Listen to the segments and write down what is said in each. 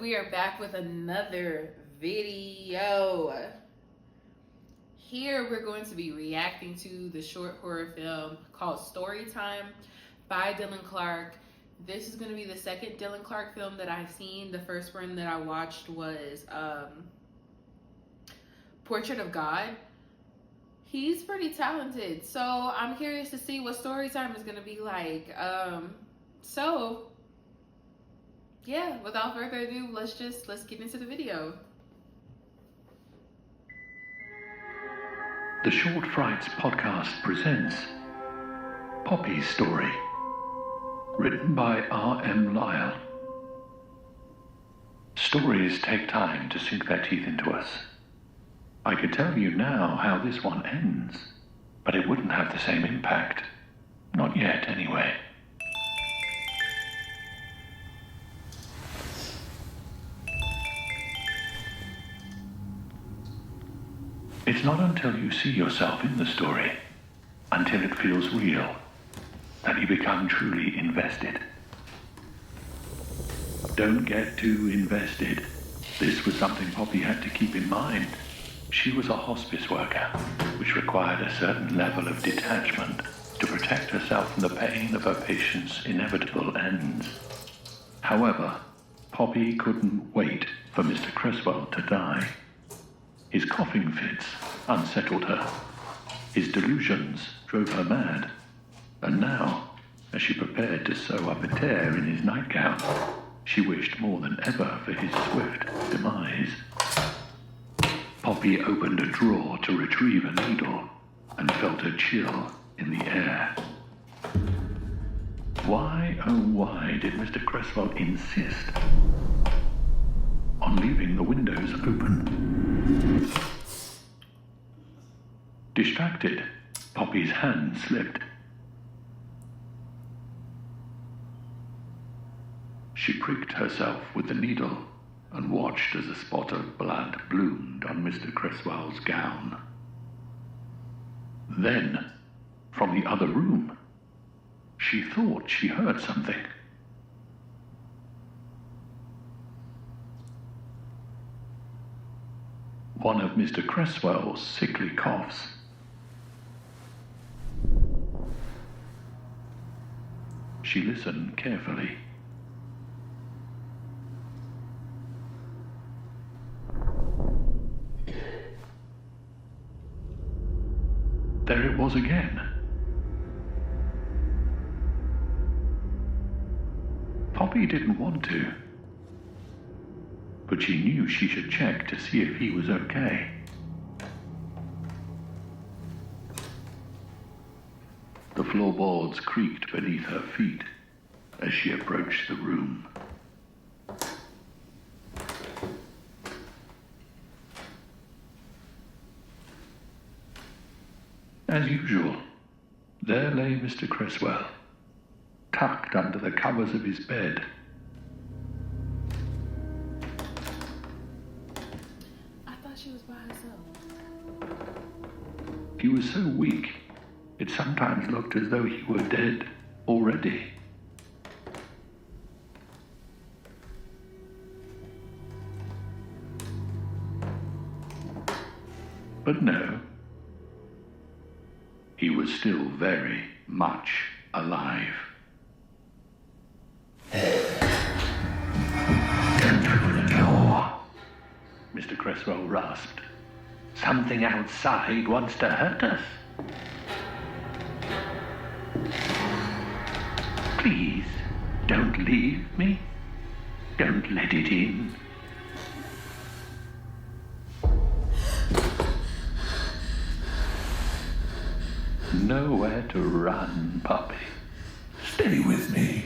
we are back with another video. Here we're going to be reacting to the short horror film called Storytime by Dylan Clark. This is going to be the second Dylan Clark film that I've seen. The first one that I watched was Portrait of God. He's pretty talented, so I'm curious to see what Storytime is going to be like. Yeah, without further ado, let's get into the video. The Short Frights podcast presents Poppy's Story, written by R.M. Lyle. Stories take time to sink their teeth into us. I could tell you now how this one ends, but it wouldn't have the same impact. Not yet, anyway. It's not until you see yourself in the story, until it feels real, that you become truly invested. Don't get too invested. This was something Poppy had to keep in mind. She was a hospice worker, which required a certain level of detachment to protect herself from the pain of her patients' inevitable ends. However, Poppy couldn't wait for Mr. Cresswell to die. His coughing fits unsettled her. His delusions drove her mad. And now, as she prepared to sew up a tear in his nightgown, she wished more than ever for his swift demise. Poppy opened a drawer to retrieve a needle and felt a chill in the air. Why, oh why, did Mr. Cresswell insist on leaving the windows open? Distracted, Poppy's hand slipped. She pricked herself with the needle and watched as a spot of blood bloomed on Mr. Cresswell's gown. Then, from the other room, she thought she heard something. One of Mr. Cresswell's sickly coughs. She listened carefully. There it was again. Poppy didn't want to, but she knew she should check to see if he was okay. The floorboards creaked beneath her feet as she approached the room. As usual, there lay Mr. Cresswell, tucked under the covers of his bed. I thought she was by herself. He was so weak, it sometimes looked as though he were dead already. But no. He was still very much alive. Don't open the door, Mr. Cresswell rasped. Something outside wants to hurt us. Please, don't leave me. Don't let it in. Nowhere to run, Poppy. Stay with me.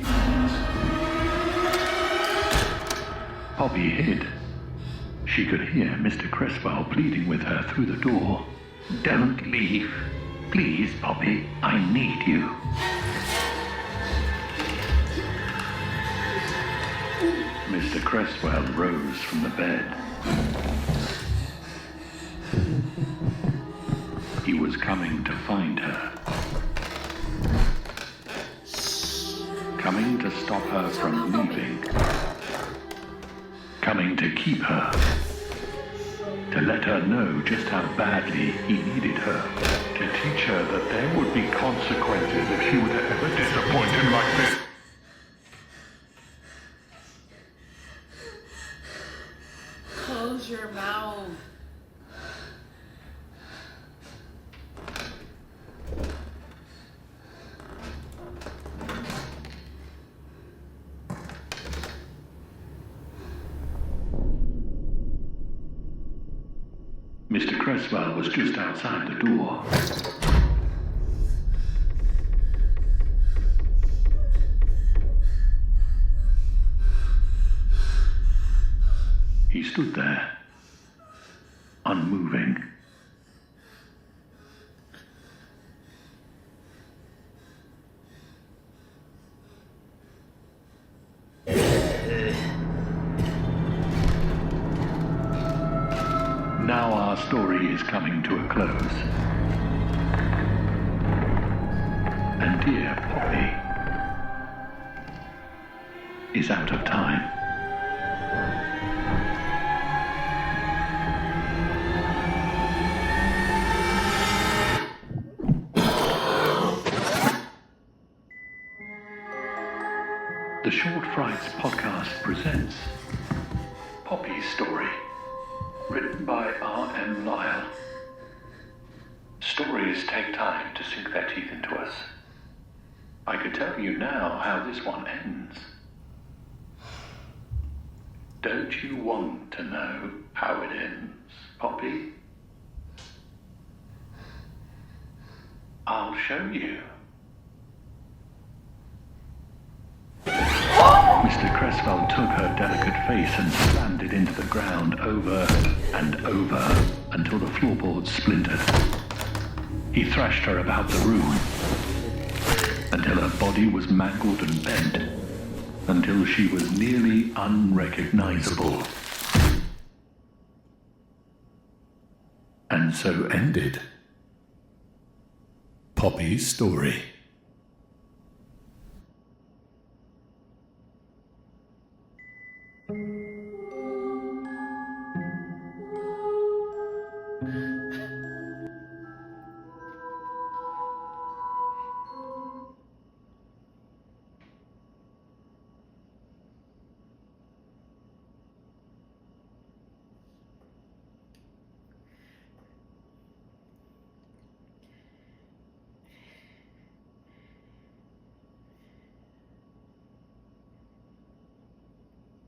Poppy hid. She could hear Mr. Cresswell pleading with her through the door. Don't leave. Please, Poppy, I need you. Mr. Cresswell rose from the bed. He was coming to find her. Coming to stop her from leaving. coming to keep her. To let her know just how badly he needed her. To teach her that there would be consequences if she were to ever disappoint him like this. Close your mouth. Mr. Cresswell was just outside the door. He stood there, unmoving. Now our story is coming to a close. And dear Poppy is out of time. The Short Frights podcast presents Poppy's story, written by R.M. Lyle. Stories take time to sink their teeth into us. I could tell you now how this one ends. Don't you want to know how it ends, Poppy? I'll show you. Mr. Cresswell took her delicate face and slammed it into the ground over and over until the floorboards splintered. He thrashed her about the room until her body was mangled and bent, until she was nearly unrecognizable. And so ended Poppy's story.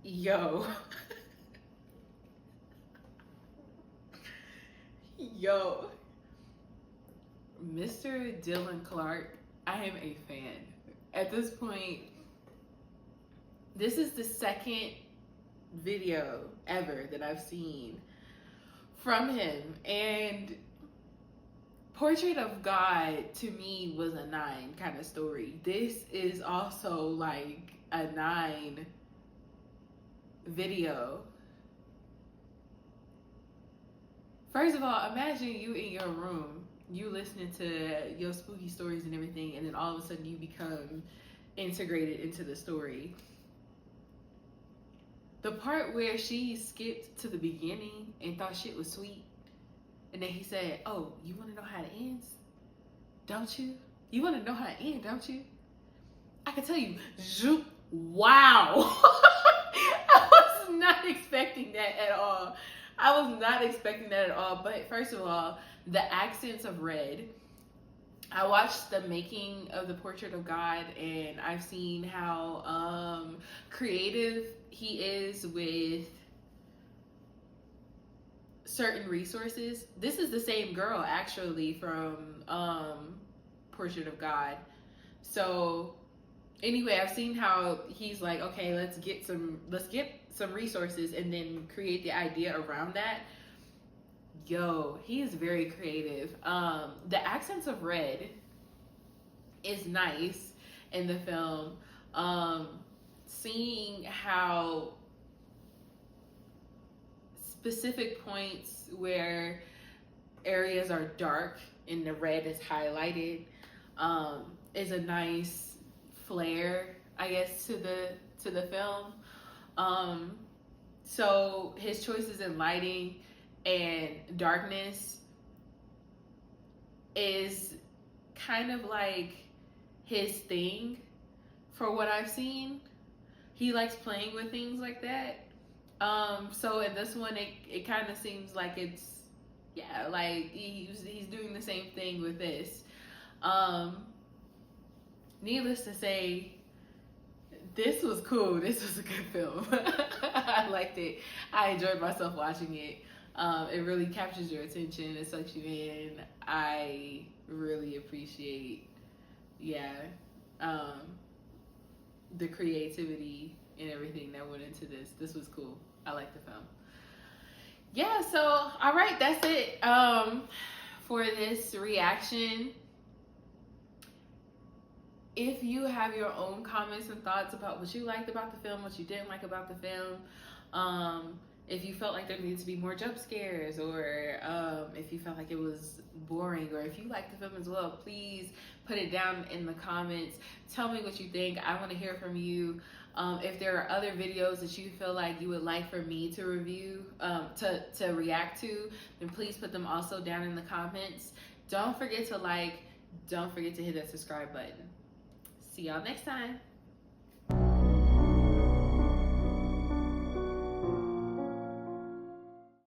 Yo. Yo. Mr. Dylan Clark, I am a fan. At this point, this is the second video ever that I've seen from him. And Portrait of God, to me, was a 9 kind of story. This is also like a 9 video. First of all, imagine you in your room, you listening to your spooky stories and everything, and then all of a sudden you become integrated into the story. The part where she skipped to the beginning and thought shit was sweet, and then he said, "Oh, you want to know how it ends? Don't you? You want to know how it ends, don't you? I can tell you." Wow. I was not expecting that at all. But first of all, the accents of red. I watched the making of the Portrait of God, and I've seen how creative he is with certain resources. This is the same girl actually from Portrait of God. So anyway, I've seen how he's like, okay, let's get some resources and then create the idea around that. Yo, he is very creative. The accents of red is nice in the film. Seeing how specific points where areas are dark and the red is highlighted is a nice flair, I guess, to the film. So his choices in lighting and darkness is kind of like his thing for what I've seen. He likes playing with things like that. So in this one, it kind of seems like it's, yeah, like he's doing the same thing with this. Needless to say, this was cool. This was a good film. I liked it. I enjoyed myself watching it. It really captures your attention. It sucks you in. I really appreciate, yeah, the creativity and everything that went into this. This was cool. I like the film. Yeah, so all right, that's it for this reaction. If you have your own comments and thoughts about what you liked about the film, what you didn't like about the film, if you felt like there needed to be more jump scares, or if you felt like it was boring, or if you liked the film as well, please put it down in the comments. Tell me what you think. I want to hear from you. If there are other videos that you feel like you would like for me to review, to react to, then please put them also down in the comments. Don't forget to like, don't forget to hit that subscribe button. See y'all next time.